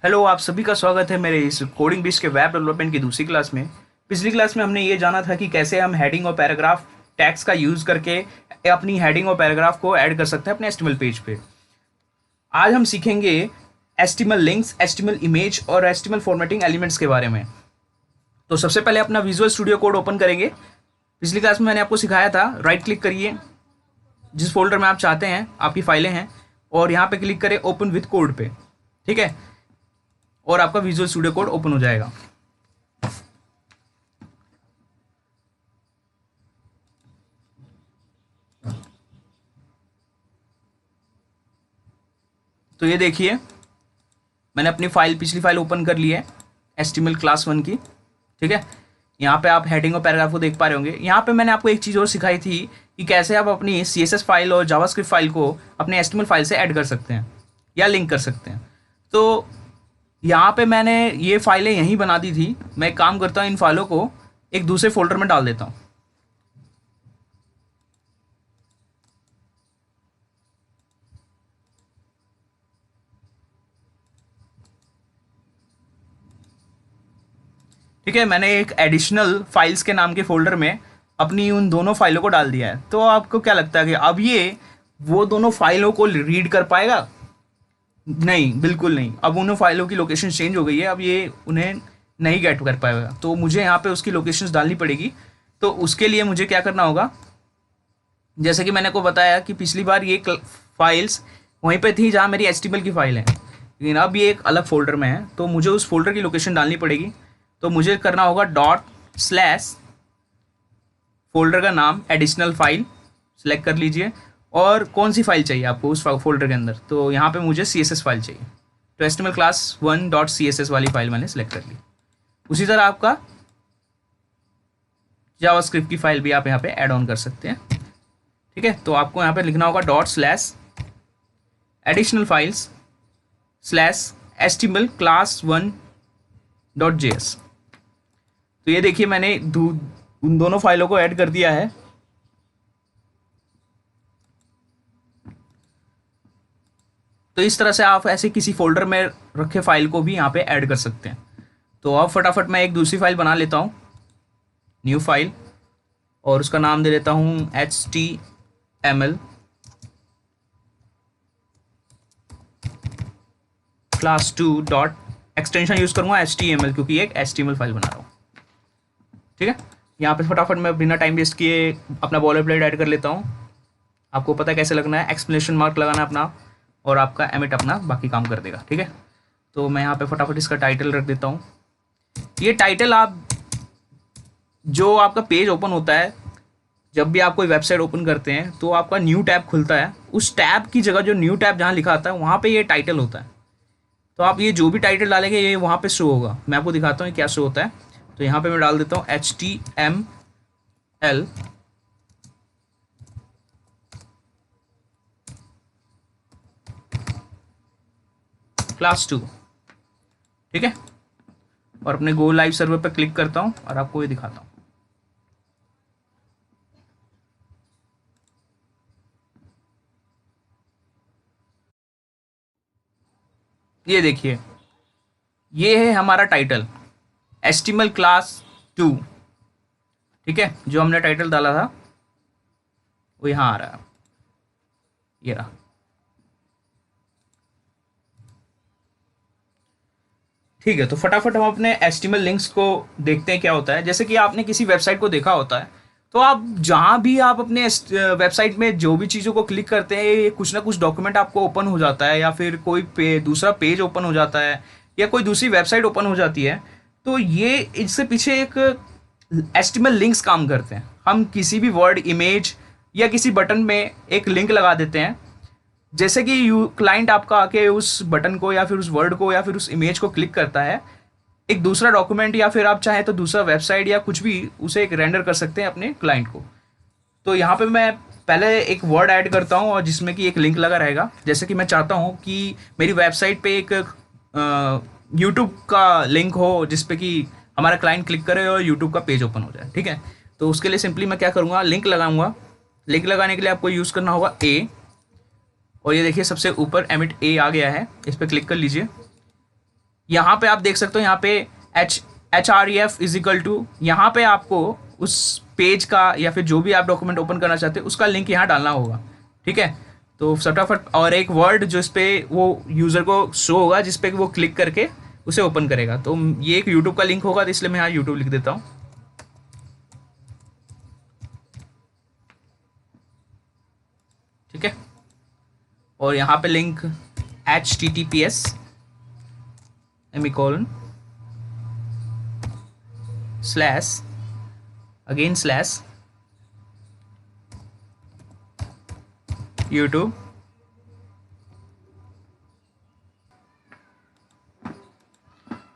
Hello, आप सभी का स्वागत है मेरे इस कोडिंग बीस के वेब डेवलपमेंट की दूसरी क्लास में। पिछली क्लास में हमने ये जाना था कि कैसे हम हेडिंग और पैराग्राफ टैग्स का यूज़ करके अपनी हेडिंग और पैराग्राफ को ऐड कर सकते हैं अपने एचटीएमएल पेज पे। आज हम सीखेंगे एचटीएमएल लिंक्स, एचटीएमएल इमेज और एचटीएमएल फॉर्मेटिंग एलिमेंट्स के बारे में। तो सबसे पहले अपना विजुअल स्टूडियो कोड ओपन करेंगे। पिछली क्लास में मैंने आपको सिखाया था, राइट क्लिक करिए जिस फोल्डर में आप चाहते हैं आपकी फाइलें हैं और यहाँ पे क्लिक करें ओपन विथ कोड पे, ठीक है, और आपका विजुअल स्टूडियो कोड ओपन हो जाएगा। तो ये देखिए मैंने अपनी पिछली फाइल ओपन कर ली है HTML क्लास 1 की, ठीक है। यहाँ पे आप हेडिंग और पैराग्राफ को देख पा रहे होंगे। यहाँ पे मैंने आपको एक चीज़ और सिखाई थी कि कैसे आप अपनी CSS फाइल और जावास्क्रिप्ट फाइल को अपने HTML फाइल से ऐड कर सकते हैं या लिंक कर सकते हैं। तो यहाँ पे मैंने ये फाइलें यहीं बना दी थी। मैं एक काम करता हूँ, इन फाइलों को एक दूसरे फोल्डर में डाल देता हूँ। ठीक है, मैंने एक एडिशनल फाइल्स के नाम के फोल्डर में अपनी उन दोनों फाइलों को डाल दिया है। तो आपको क्या लगता है कि अब ये वो दोनों फाइलों को रीड कर पाएगा? नहीं, बिल्कुल नहीं। अब उन फाइलों की लोकेशन चेंज हो गई है, अब ये उन्हें नहीं गेट कर पाएगा। तो मुझे यहाँ पे उसकी लोकेशंस डालनी पड़ेगी। तो उसके लिए मुझे क्या करना होगा, जैसे कि मैंने को बताया कि पिछली बार ये फाइल्स वहीं पे थी जहाँ मेरी HTML की फाइल है, लेकिन अब ये एक अलग फोल्डर में है। तो मुझे उस फोल्डर की लोकेशन डालनी पड़ेगी। तो मुझे करना होगा ./ फोल्डर का नाम एडिशनल फाइल सेलेक्ट कर लीजिए और कौन सी फाइल चाहिए आपको उस फोल्डर के अंदर। तो यहाँ पे मुझे CSS फाइल चाहिए, तो HTML क्लास 1.css वाली फाइल मैंने सेलेक्ट कर ली। उसी तरह आपका जावास्क्रिप्ट की फाइल भी आप यहाँ पे ऐड ऑन कर सकते हैं, ठीक है। तो आपको यहाँ पे लिखना होगा ./ additional files /HTML class 1.js। तो ये देखिए मैंने उन दोनों फाइलों को ऐड कर दिया है। तो इस तरह से आप ऐसे किसी फोल्डर में रखे फाइल को भी यहाँ पे ऐड कर सकते हैं। तो अब फटाफट मैं एक दूसरी फाइल बना लेता हूँ, न्यू फाइल, और उसका नाम दे देता हूँ HTML class 2 dot extension use करूँगा HTML, क्योंकि एक HTML फाइल बना रहा हूँ, ठीक है। यहाँ पे फटाफट मैं बिना टाइम वेस्ट किए अपना बॉलरप्लेट ऐड कर लेता हूँ। आपको पता है कैसे लगना है, एक्सक्लेमेशन मार्क लगाना है अपना, और आपका एमिट अपना बाकी काम कर देगा, ठीक है। तो मैं यहाँ पे फटाफट इसका टाइटल रख देता हूँ। ये टाइटल आप जो आपका पेज ओपन होता है, जब भी आप कोई वेबसाइट ओपन करते हैं तो आपका न्यू टैब खुलता है, उस टैब की जगह जो न्यू टैब जहाँ लिखा आता है वहाँ पे ये टाइटल होता है। तो आप ये जो भी टाइटल डालेंगे ये वहाँ पे शो होगा। मैं आपको दिखाता हूँ क्या शो होता है। तो यहाँ पे मैं डाल देता हूँ HTML class 2, ठीक है, और अपने गो लाइव सर्वर पर क्लिक करता हूँ और आपको ये दिखाता हूँ। ये देखिए ये है हमारा टाइटल HTML class 2, ठीक है। जो हमने टाइटल डाला था वो यहाँ आ रहा है, ये रहा। ठीक है, तो फटाफट हम अपने HTML लिंक्स को देखते हैं क्या होता है। जैसे कि आपने किसी वेबसाइट को देखा होता है, तो आप जहाँ भी आप अपने वेबसाइट में जो भी चीज़ों को क्लिक करते हैं कुछ ना कुछ डॉक्यूमेंट आपको ओपन हो जाता है, या फिर कोई दूसरा पेज ओपन हो जाता है, या कोई दूसरी वेबसाइट ओपन हो जाती है। तो ये इससे पीछे एक HTML लिंक्स काम करते हैं। हम किसी भी वर्ड, इमेज या किसी बटन में एक लिंक लगा देते हैं। जैसे कि क्लाइंट आपका आके उस बटन को या फिर उस वर्ड को या फिर उस इमेज को क्लिक करता है, एक दूसरा डॉक्यूमेंट या फिर आप चाहें तो दूसरा वेबसाइट या कुछ भी उसे एक रेंडर कर सकते हैं अपने क्लाइंट को। तो यहाँ पे मैं पहले एक वर्ड ऐड करता हूँ और जिसमें कि एक लिंक लगा रहेगा। जैसे कि मैं चाहता हूँ कि मेरी वेबसाइट पे एक यूट्यूब का लिंक हो जिस पे कि हमारा क्लाइंट क्लिक करे और यूट्यूब का पेज ओपन हो जाए, ठीक है। तो उसके लिए सिंपली मैं क्या करूँगा, लिंक लगाऊंगा। लिंक लगाने के लिए आपको यूज़ करना होगा A, और ये देखिए सबसे ऊपर एमिट A आ गया है, इस पर क्लिक कर लीजिए। यहाँ पे आप देख सकते हो, यहाँ पे HREF इज इक्वल टू, यहाँ पे आपको उस पेज का या फिर जो भी आप डॉक्यूमेंट ओपन करना चाहते हैं उसका लिंक यहाँ डालना होगा। ठीक है, तो फटाफट, और एक वर्ड जो इस पे वो यूज़र को शो होगा जिस पे वो क्लिक करके उसे ओपन करेगा। तो ये एक यूट्यूब का लिंक होगा, तो इसलिए मैं यहाँ यूट्यूब लिख देता हूँ। ठीक है, और यहाँ पे link HTTPS semicolon slash again slash YouTube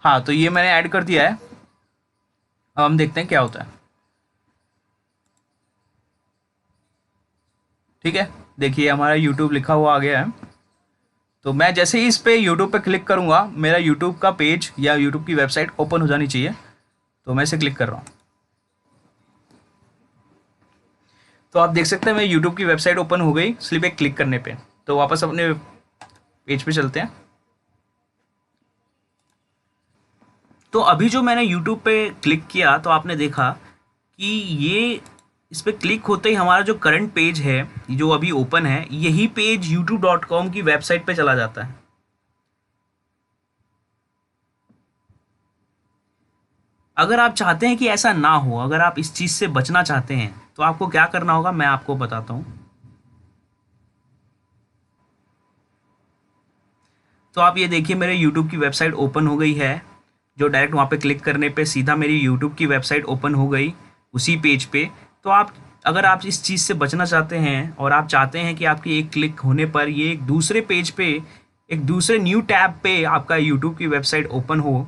हाँ, तो ये मैंने ऐड कर दिया है। अब हम देखते हैं क्या होता है। ठीक है, देखिए हमारा यूट्यूब लिखा हुआ आ गया है। तो मैं जैसे ही इस पे यूट्यूब पे क्लिक करूँगा, मेरा यूट्यूब का पेज या यूट्यूब की वेबसाइट ओपन हो जानी चाहिए। तो मैं इसे क्लिक कर रहा हूँ, तो आप देख सकते हैं मेरी यूट्यूब की वेबसाइट ओपन हो गई सिर्फ एक क्लिक करने पे। तो वापस अपने पेज पे चलते हैं। तो अभी जो मैंने यूट्यूब पे क्लिक किया तो आपने देखा कि ये इस पर क्लिक होते ही हमारा जो करंट पेज है जो अभी ओपन है, यही पेज youtube.com की वेबसाइट पे चला जाता है। अगर आप चाहते हैं कि ऐसा ना हो, अगर आप इस चीज़ से बचना चाहते हैं, तो आपको क्या करना होगा मैं आपको बताता हूँ। तो आप ये देखिए मेरे यूट्यूब की वेबसाइट ओपन हो गई है। जो डायरेक्ट वहाँ पे क्लिक करने पे सीधा मेरी यूट्यूब की वेबसाइट ओपन हो गई उसी पेज पे। तो आप, अगर आप इस चीज़ से बचना चाहते हैं और आप चाहते हैं कि आपकी एक क्लिक होने पर ये एक दूसरे पेज पे, एक दूसरे न्यू टैब पे आपका यूट्यूब की वेबसाइट ओपन हो,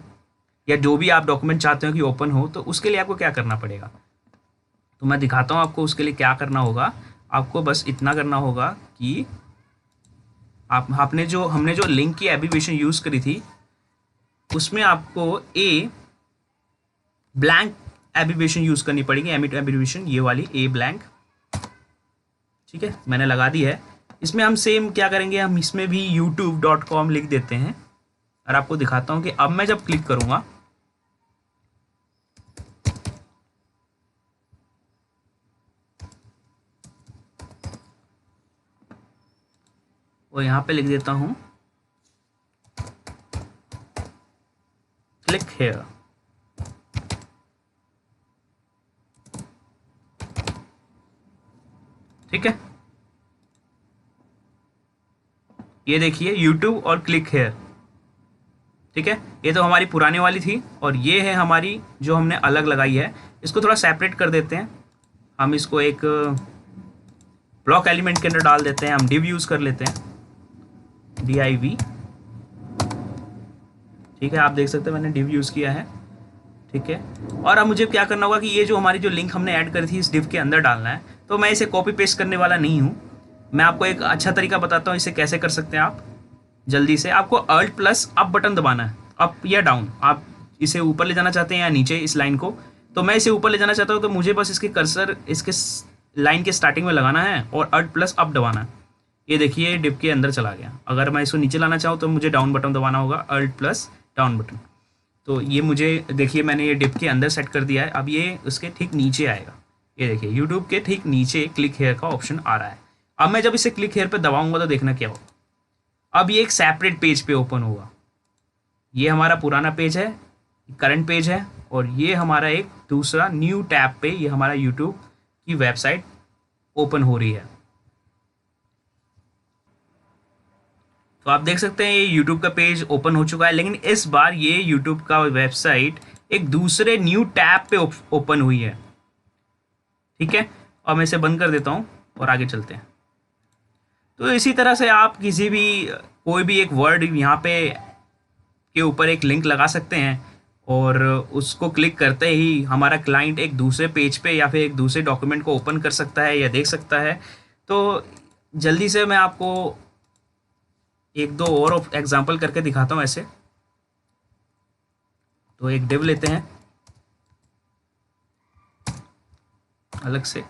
या जो भी आप डॉक्यूमेंट चाहते हो कि ओपन हो, तो उसके लिए आपको क्या करना पड़ेगा। तो मैं दिखाता हूँ आपको उसके लिए क्या करना होगा। आपको बस इतना करना होगा कि आप आपने जो हमने जो लिंक की एब्रीविएशन यूज़ करी थी उसमें आपको ए ब्लैंक एब्रीविएशन यूज़ करनी पड़ेगी, एमिट एब्रीविएशन ये वाली ए ब्लैंक। ठीक है, मैंने लगा दी है। इसमें हम सेम क्या करेंगे, हम इसमें भी youtube.com लिख देते हैं। और आपको दिखाता हूँ कि अब मैं जब क्लिक करूँगा, और यहाँ पे लिख देता हूँ क्लिक हेयर। ठीक है, ये देखिए यूट्यूब और क्लिक हेयर। ठीक है, ये तो हमारी पुरानी वाली थी, और ये है हमारी जो हमने अलग लगाई है। इसको थोड़ा सेपरेट कर देते हैं। हम इसको एक ब्लॉक एलिमेंट के अंदर डाल देते हैं। हम div यूज़ कर लेते हैं, div। ठीक है, आप देख सकते हैं मैंने div यूज़ किया है। ठीक है, और अब मुझे क्या करना होगा कि ये जो हमारी जो लिंक हमने ऐड करी थी इस div के अंदर डालना है। तो मैं इसे कॉपी पेस्ट करने वाला नहीं हूँ। मैं आपको एक अच्छा तरीका बताता हूँ इसे कैसे कर सकते हैं आप। जल्दी से आपको Alt प्लस अप बटन दबाना है, अप या डाउन। आप इसे ऊपर ले जाना चाहते हैं या नीचे इस लाइन को। तो मैं इसे ऊपर ले जाना चाहता हूँ, तो मुझे बस इसके कर्सर इसके लाइन के स्टार्टिंग में लगाना है और Alt प्लस अप दबाना है। ये देखिए डिप के अंदर चला गया। अगर मैं इसको नीचे लाना चाहूँ तो मुझे डाउन बटन दबाना होगा, Alt प्लस डाउन बटन। तो ये मुझे देखिए मैंने ये डिप के अंदर सेट कर दिया है। अब ये उसके ठीक नीचे आएगा। ये देखिए यूट्यूब के ठीक नीचे क्लिक हेयर का ऑप्शन आ रहा है। अब मैं जब इसे क्लिक हेयर पे दबाऊंगा तो देखना क्या होगा। अब ये एक सेपरेट पेज पे ओपन होगा। ये हमारा पुराना पेज है, करंट पेज है, और ये हमारा एक दूसरा न्यू टैब पे ये हमारा यूट्यूब की वेबसाइट ओपन हो रही है। तो आप देख सकते हैं ये यूट्यूब का पेज ओपन हो चुका है, लेकिन इस बार ये यूट्यूब का वेबसाइट एक दूसरे न्यू टैब पे ओपन हुई है। ठीक है, और मैं इसे बंद कर देता हूँ और आगे चलते हैं। तो इसी तरह से आप किसी भी कोई भी एक वर्ड यहाँ पे के ऊपर एक लिंक लगा सकते हैं, और उसको क्लिक करते ही हमारा क्लाइंट एक दूसरे पेज पे या फिर एक दूसरे डॉक्यूमेंट को ओपन कर सकता है या देख सकता है। तो जल्दी से मैं आपको एक दो और एग्जांपल करके दिखाता हूँ ऐसे। तो एक डिव लेते हैं अलग से।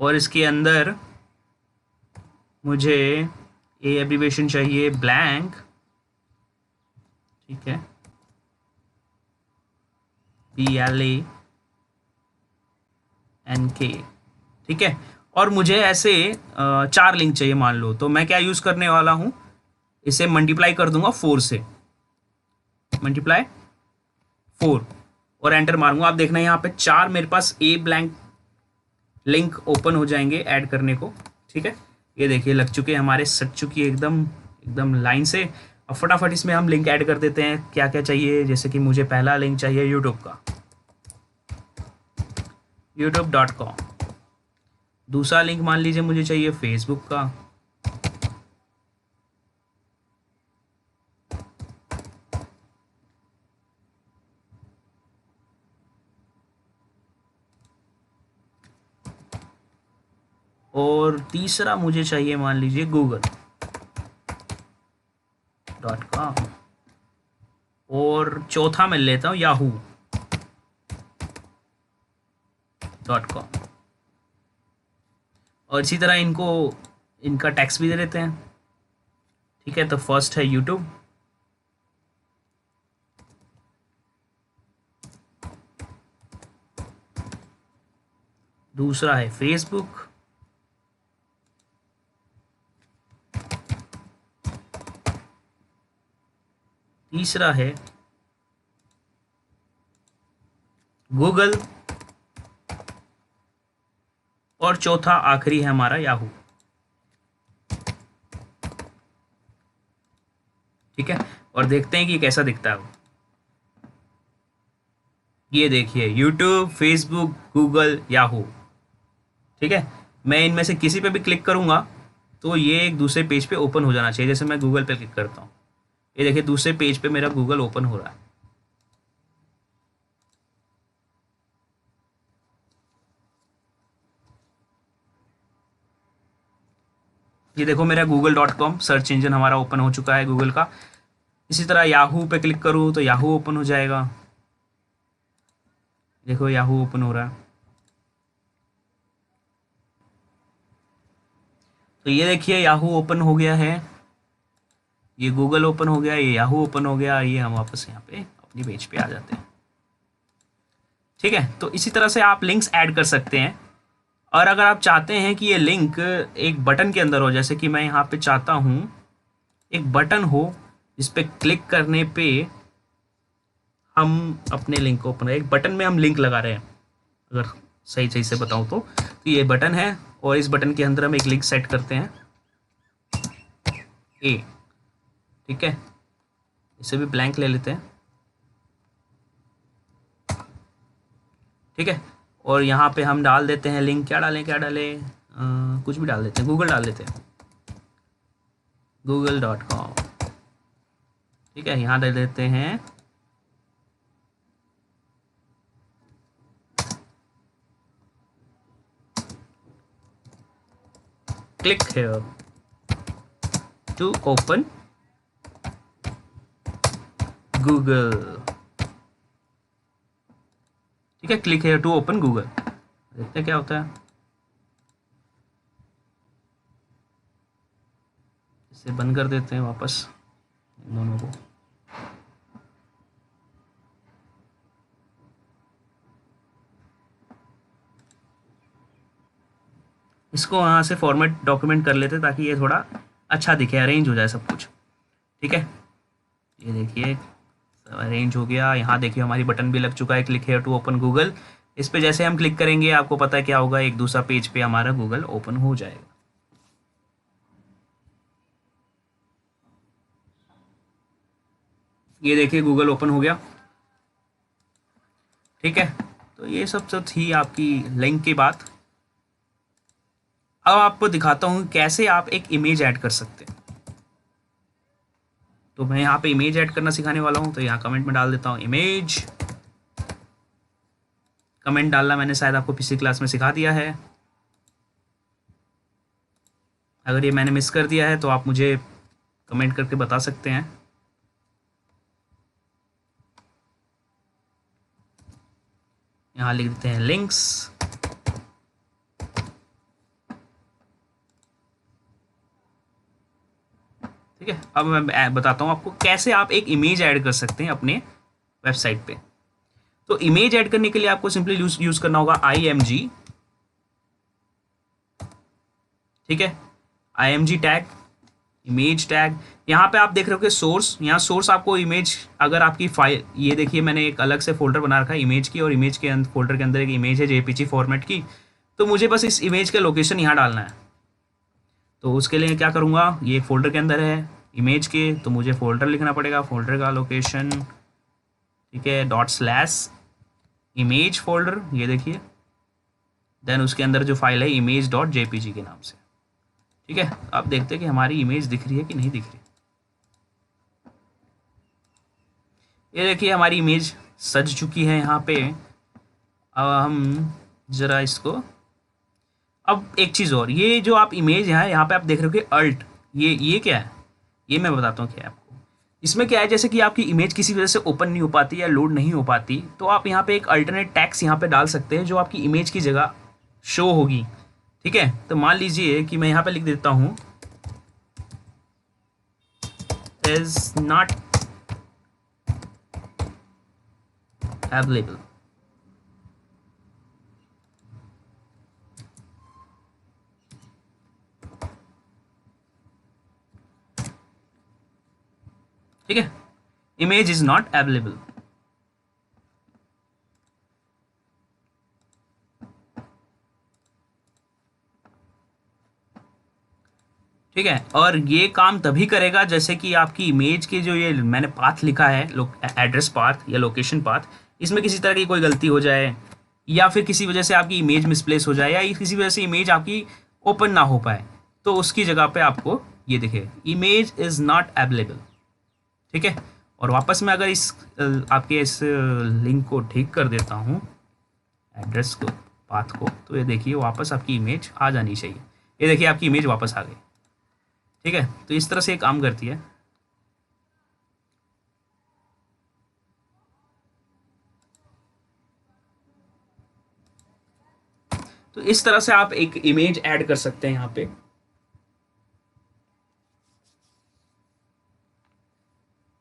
और इसके अंदर मुझे ए एब्रीवेशन चाहिए ब्लैंक, ठीक है, BLANK, ठीक है। और मुझे ऐसे 4 लिंक चाहिए मान लो, तो मैं क्या यूज़ करने वाला हूँ, इसे मल्टीप्लाई कर दूंगा 4 से, मल्टीप्लाई 4 और एंटर मारूंगा। आप देखना यहाँ पे 4 मेरे पास ए ब्लैंक लिंक ओपन हो जाएंगे ऐड करने को, ठीक है। ये देखिए लग चुके हैं हमारे, सट चुकी है एकदम एकदम लाइन से। अब फटाफट इसमें हम लिंक ऐड कर देते हैं, क्या क्या चाहिए। जैसे कि मुझे पहला लिंक चाहिए यूट्यूब का, youtube.com। दूसरा लिंक मान लीजिए मुझे चाहिए फेसबुक का, और तीसरा मुझे चाहिए मान लीजिए google.com, और चौथा मैं लेता हूँ yahoo.com। और इसी तरह इनका टैक्स भी दे देते हैं, ठीक है। तो फर्स्ट है यूट्यूब, दूसरा है फेसबुक, तीसरा है गूगल, और चौथा आखिरी है हमारा याहू, ठीक है। और देखते हैं कि कैसा दिखता है वो। ये देखिए यूट्यूब, फेसबुक, गूगल, याहू, ठीक है। मैं इनमें से किसी पे भी क्लिक करूंगा तो ये एक दूसरे पेज पे ओपन हो जाना चाहिए। जैसे मैं गूगल पे क्लिक करता हूँ, ये देखिए दूसरे पेज पे मेरा गूगल ओपन हो रहा है। ये देखो मेरा google.com सर्च इंजन हमारा ओपन हो चुका है गूगल का। इसी तरह याहू पे क्लिक करूँ तो याहू ओपन हो जाएगा, देखो याहू ओपन हो रहा है। तो ये देखिए याहू ओपन हो गया है, ये गूगल ओपन हो गया, ये याहू ओपन हो गया। ये हम वापस यहाँ पे अपनी पेज पे आ जाते हैं, ठीक है। तो इसी तरह से आप लिंक्स ऐड कर सकते हैं। और अगर आप चाहते हैं कि ये लिंक एक बटन के अंदर हो, जैसे कि मैं यहाँ पे चाहता हूँ एक बटन हो जिस पे क्लिक करने पे हम अपने लिंक को ओपन, एक बटन में हम लिंक लगा रहे हैं, अगर सही सही से बताऊँ तो ये बटन है और इस बटन के अंदर हम एक लिंक सेट करते हैं ए, ठीक है। इसे भी ब्लैंक ले लेते हैं, ठीक है। और यहाँ पे हम डाल देते हैं लिंक, क्या डालें कुछ भी डाल देते हैं, गूगल डाल देते हैं, google.com, ठीक है। यहाँ डाल देते हैं click here to open Google, ठीक है। Click here to open Google, देखते हैं क्या होता है। इसे बंद कर देते हैं वापस इन दोनों को। इसको यहाँ से फॉर्मेट डॉक्यूमेंट कर लेते ताकि ये थोड़ा अच्छा दिखे, अरेंज हो जाए सब कुछ, ठीक है। ये देखिए अरेंज हो गया। यहाँ देखिए हमारी बटन भी लग चुका है, click here to open Google. इस पे जैसे हम क्लिक करेंगे आपको पता है क्या होगा, एक दूसरा पेज पे हमारा गूगल ओपन हो जाएगा। ये देखिए गूगल ओपन हो गया, ठीक है। तो ये सब तो थी आपकी लिंक की बात। अब आपको दिखाता हूँ कैसे आप एक इमेज ऐड कर सकते हैं। तो मैं यहाँ पे इमेज ऐड करना सिखाने वाला हूँ, तो यहाँ कमेंट में डाल देता हूँ इमेज। कमेंट डालना मैंने शायद आपको पिछली क्लास में सिखा दिया है, अगर ये मैंने मिस कर दिया है तो आप मुझे कमेंट करके बता सकते हैं। यहाँ लिख देते हैं लिंक्स, ठीक है, अब मैं बताता हूँ आपको कैसे आप एक इमेज ऐड कर सकते हैं अपने वेबसाइट पे। तो इमेज ऐड करने के लिए आपको सिंपली यूज करना होगा IMG। ठीक है, IMG टैग, इमेज टैग। यहाँ पे आप देख रहे हो कि सोर्स, यहाँ सोर्स आपको इमेज, अगर आपकी फाइल, ये देखिए मैंने एक अलग से फोल्डर बना रखा है इमेज की, और इमेज के फोल्डर के अंदर एक इमेज है JPG फॉर्मेट की। तो मुझे बस इस इमेज का लोकेशन यहाँ डालना है। तो उसके लिए क्या करूँगा, ये फोल्डर के अंदर है इमेज के, तो मुझे फोल्डर लिखना पड़ेगा, फोल्डर का लोकेशन, ठीक है, ./इमेज फोल्डर, ये देखिए। देन उसके अंदर जो फाइल है image.jpg के नाम से। ठीक है, आप देखते हैं कि हमारी इमेज दिख रही है कि नहीं दिख रही। ये देखिए हमारी इमेज सज चुकी है यहाँ पे। अब हम ज़रा इसको, अब एक चीज़ और, ये जो आप इमेज है यहाँ पे आप देख रहे हो कि अल्ट, ये क्या है, ये मैं बताता हूँ क्या है आपको। इसमें क्या है, जैसे कि आपकी इमेज किसी वजह से ओपन नहीं हो पाती या लोड नहीं हो पाती, तो आप यहाँ पे एक अल्टरनेट टैक्स यहाँ पे डाल सकते हैं जो आपकी इमेज की जगह शो होगी। ठीक है, तो मान लीजिए कि मैं यहाँ पे लिख देता हूँ इज नॉट अवेलेबल। ठीक है, इमेज इज नॉट अवेलेबल। ठीक है, और ये काम तभी करेगा जैसे कि आपकी इमेज के जो ये मैंने पाथ लिखा है, एड्रेस पाथ या लोकेशन पाथ, इसमें किसी तरह की कोई गलती हो जाए, या फिर किसी वजह से आपकी इमेज मिसप्लेस हो जाए, या किसी वजह से इमेज आपकी ओपन ना हो पाए, तो उसकी जगह पे आपको ये दिखे इमेज इज़ नॉट अवेलेबल। ठीक है, और वापस मैं अगर इस आपके इस लिंक को ठीक कर देता हूँ, एड्रेस को, पाथ को, तो ये देखिए वापस आपकी इमेज आ जानी चाहिए। ये देखिए आपकी इमेज वापस आ गई। ठीक है, तो इस तरह से ये काम करती है। तो इस तरह से आप एक इमेज ऐड कर सकते हैं यहाँ पे।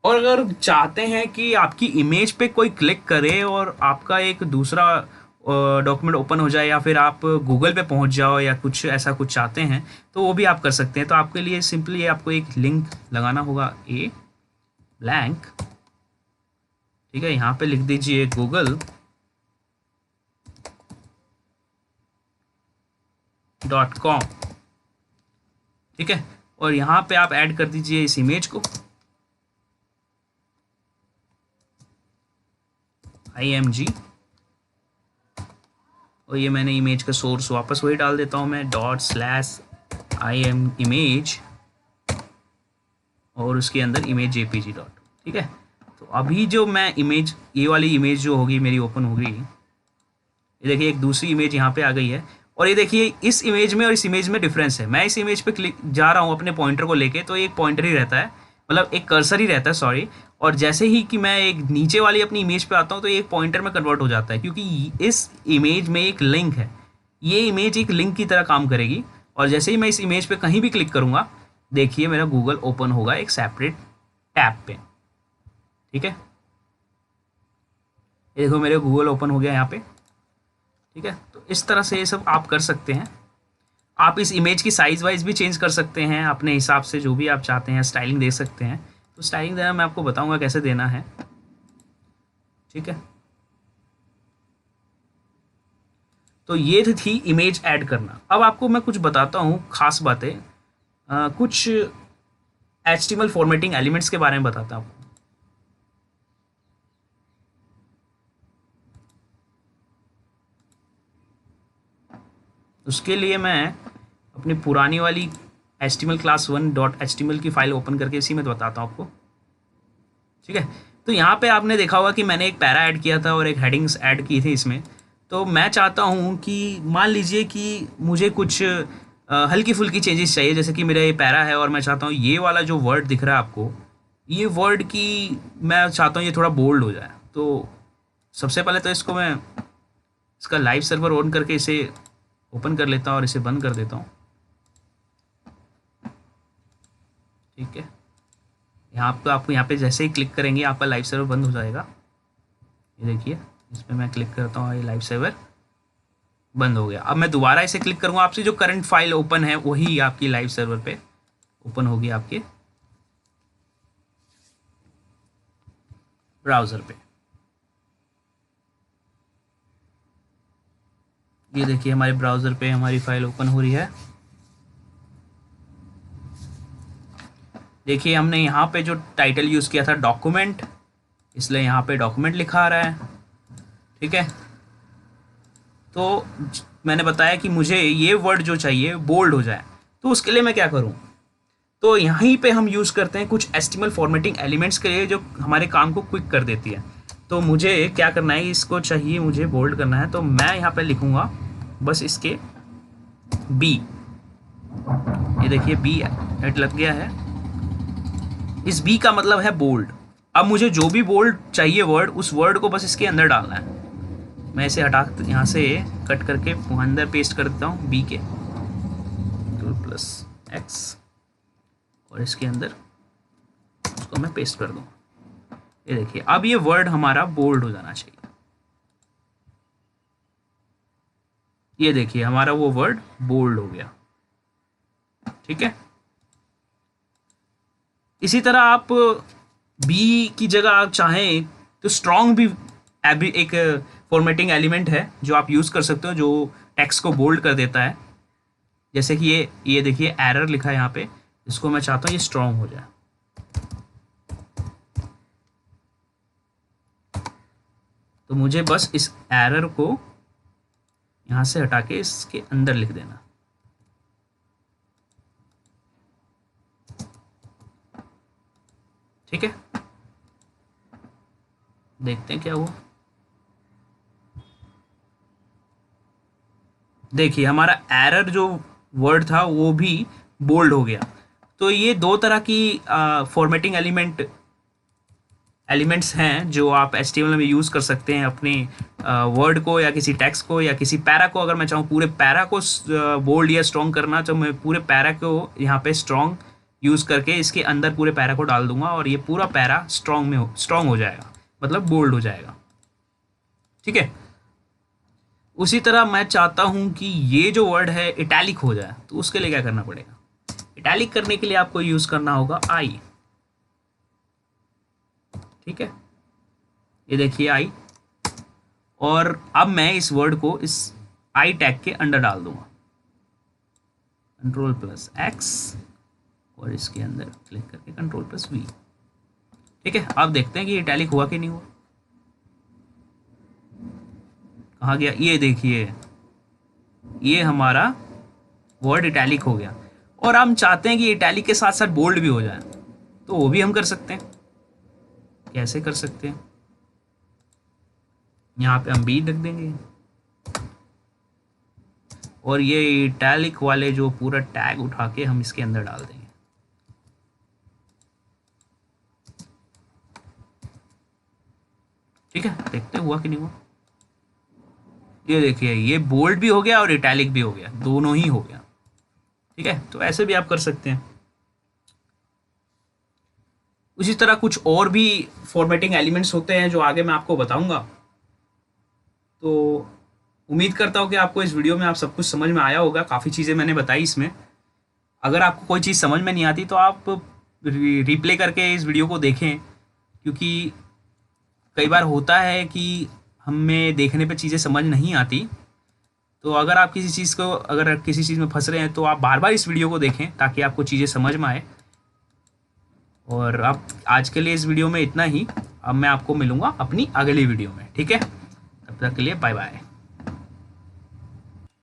और अगर चाहते हैं कि आपकी इमेज पे कोई क्लिक करे और आपका एक दूसरा डॉक्यूमेंट ओपन हो जाए, या फिर आप गूगल पे पहुंच जाओ, या कुछ ऐसा कुछ चाहते हैं, तो वो भी आप कर सकते हैं। तो आपके लिए सिंपली आपको एक लिंक लगाना होगा, ए ब्लैंक। ठीक है, यहाँ पे लिख दीजिए google.com। ठीक है, और यहाँ पे आप ऐड कर दीजिए इस इमेज को, IMG, और ये मैंने इमेज का सोर्स वापस वही डाल देता हूँ मैं, ./image, और उसके अंदर इमेज JPG डॉट। ठीक है, तो अभी जो मैं इमेज, ये वाली इमेज जो होगी मेरी ओपन होगी, ये देखिए एक दूसरी इमेज यहाँ पे आ गई है। और ये देखिए इस इमेज में और इस इमेज में डिफरेंस है। मैं इस इमेज पे क्लिक जा रहा हूँ अपने पॉइंटर को लेके, तो एक पॉइंटर ही रहता है, मतलब एक कर्सर ही रहता है, सॉरी। और जैसे ही कि मैं एक नीचे वाली अपनी इमेज पे आता हूँ, तो एक पॉइंटर में कन्वर्ट हो जाता है, क्योंकि इस इमेज में एक लिंक है। ये इमेज एक लिंक की तरह काम करेगी, और जैसे ही मैं इस इमेज पे कहीं भी क्लिक करूँगा, देखिए मेरा गूगल ओपन होगा एक सेपरेट टैब पे। ठीक है, ये देखो मेरे गूगल ओपन हो गया यहाँ पे। ठीक है, तो इस तरह से ये सब आप कर सकते हैं। आप इस इमेज की साइज़ वाइज भी चेंज कर सकते हैं अपने हिसाब से, जो भी आप चाहते हैं स्टाइलिंग दे सकते हैं। तो स्टाइलिंग देना मैं आपको बताऊंगा कैसे देना है। ठीक है, तो ये थी इमेज ऐड करना। अब आपको मैं कुछ बताता हूँ खास बातें, कुछ HTML फॉर्मेटिंग एलिमेंट्स के बारे में बताता हूँ आपको। उसके लिए मैं अपनी पुरानी वाली HTML class 1.html की फाइल ओपन करके इसी में बताता हूँ आपको। ठीक है, तो यहाँ पे आपने देखा होगा कि मैंने एक पैरा ऐड किया था और एक हेडिंग्स ऐड की थी इसमें। तो मैं चाहता हूँ कि मान लीजिए कि मुझे कुछ हल्की फुल्की चेंजेस चाहिए, जैसे कि मेरा ये पैरा है और मैं चाहता हूँ ये वाला जो वर्ड दिख रहा है आपको, ये वर्ड की मैं चाहता हूँ ये थोड़ा बोल्ड हो जाए। तो सबसे पहले तो इसको मैं इसका लाइव सर्वर ऑन करके इसे ओपन कर लेता हूँ और इसे बंद कर देता हूँ। ठीक है, यहाँ पे आपको यहाँ पे जैसे ही क्लिक करेंगे आपका लाइव सर्वर बंद हो जाएगा। ये देखिए, इस पर मैं क्लिक करता हूँ, ये लाइव सर्वर बंद हो गया। अब मैं दोबारा इसे क्लिक करूँगा, आपसे जो करंट फाइल ओपन है वही आपकी लाइव सर्वर पे ओपन होगी आपके ब्राउज़र पे। ये देखिए हमारे ब्राउज़र पे हमारी फाइल ओपन हो रही है। देखिए हमने यहाँ पे जो टाइटल यूज़ किया था डॉक्यूमेंट, इसलिए यहाँ पे डॉक्यूमेंट लिखा आ रहा है। ठीक है, तो मैंने बताया कि मुझे ये वर्ड जो चाहिए बोल्ड हो जाए, तो उसके लिए मैं क्या करूँ, तो यहीं पे हम यूज़ करते हैं कुछ एचटीएमएल फॉर्मेटिंग एलिमेंट्स के लिए जो हमारे काम को क्विक कर देती है। तो मुझे क्या करना है, इसको चाहिए मुझे बोल्ड करना है, तो मैं यहाँ पे लिखूँगा बस इसके बी। ये देखिए बी हेड लग गया है। इस बी का मतलब है बोल्ड। अब मुझे जो भी बोल्ड चाहिए वर्ड, उस वर्ड को बस इसके अंदर डालना है। मैं इसे हटा यहाँ से कट करके अंदर पेस्ट कर देता हूँ बी के, प्लस एक्स, और इसके अंदर उसको मैं पेस्ट कर दूँ। ये देखिए अब ये वर्ड हमारा बोल्ड हो जाना चाहिए। ये देखिए हमारा वो वर्ड बोल्ड हो गया। ठीक है, इसी तरह आप बी की जगह आप चाहें तो स्ट्रॉन्ग भी एक फॉर्मेटिंग एलिमेंट है जो आप यूज़ कर सकते हो, जो टेक्स्ट को बोल्ड कर देता है। जैसे कि ये देखिए एरर लिखा है यहाँ पे, इसको मैं चाहता हूँ ये स्ट्रॉन्ग हो जाए। तो मुझे बस इस एरर को यहाँ से हटा के इसके अंदर लिख देना। ठीक है, देखते हैं क्या हुआ। देखिए हमारा एरर जो वर्ड था वो भी बोल्ड हो गया। तो ये दो तरह की फॉर्मेटिंग एलिमेंट्स हैं जो आप HTML में यूज़ कर सकते हैं अपने वर्ड को या किसी टेक्स्ट को या किसी पैरा को। अगर मैं चाहूँ पूरे पैरा को बोल्ड या स्ट्रॉन्ग करना, तो मैं पूरे पैरा को यहाँ पे स्ट्रॉन्ग यूज़ करके इसके अंदर पूरे पैरा को डाल दूंगा और ये पूरा पैरा स्ट्रॉन्ग हो जाएगा, मतलब बोल्ड हो जाएगा। ठीक है, उसी तरह मैं चाहता हूँ कि ये जो वर्ड है इटैलिक हो जाए, तो उसके लिए क्या करना पड़ेगा। इटैलिक करने के लिए आपको यूज़ करना होगा आई। ठीक है, ये देखिए आई, और अब मैं इस वर्ड को इस आई टैग के अंदर डाल दूंगा, Ctrl+X, और इसके अंदर क्लिक करके Ctrl+V। ठीक है, अब देखते हैं कि इटैलिक हुआ कि नहीं हुआ। कहाँ गया, ये देखिए ये हमारा वर्ड इटैलिक हो गया। और हम चाहते हैं कि इटैलिक के साथ साथ बोल्ड भी हो जाए, तो वो भी हम कर सकते हैं। कैसे कर सकते हैं, यहाँ पे हम बी रख देंगे और ये इटैलिक वाले जो पूरा टैग उठा के हम इसके अंदर डाल देंगे। ठीक है, देखते हैं हुआ कि नहीं हुआ। ये देखिए ये बोल्ड भी हो गया और इटैलिक भी हो गया, दोनों ही हो गया। ठीक है, तो ऐसे भी आप कर सकते हैं। उसी तरह कुछ और भी फॉर्मेटिंग एलिमेंट्स होते हैं जो आगे मैं आपको बताऊंगा। तो उम्मीद करता हूँ कि आपको इस वीडियो में आप सब कुछ समझ में आया होगा। काफ़ी चीज़ें मैंने बताई इसमें। अगर आपको कोई चीज़ समझ में नहीं आती तो आप रिप्ले करके इस वीडियो को देखें, क्योंकि कई बार होता है कि हमें देखने पे चीज़ें समझ नहीं आती। तो अगर आप किसी चीज़ में फंस रहे हैं तो आप बार बार इस वीडियो को देखें ताकि आपको चीज़ें समझ में आए। और अब आज के लिए इस वीडियो में इतना ही। अब मैं आपको मिलूँगा अपनी अगली वीडियो में। ठीक है, तब तक के लिए बाय बाय।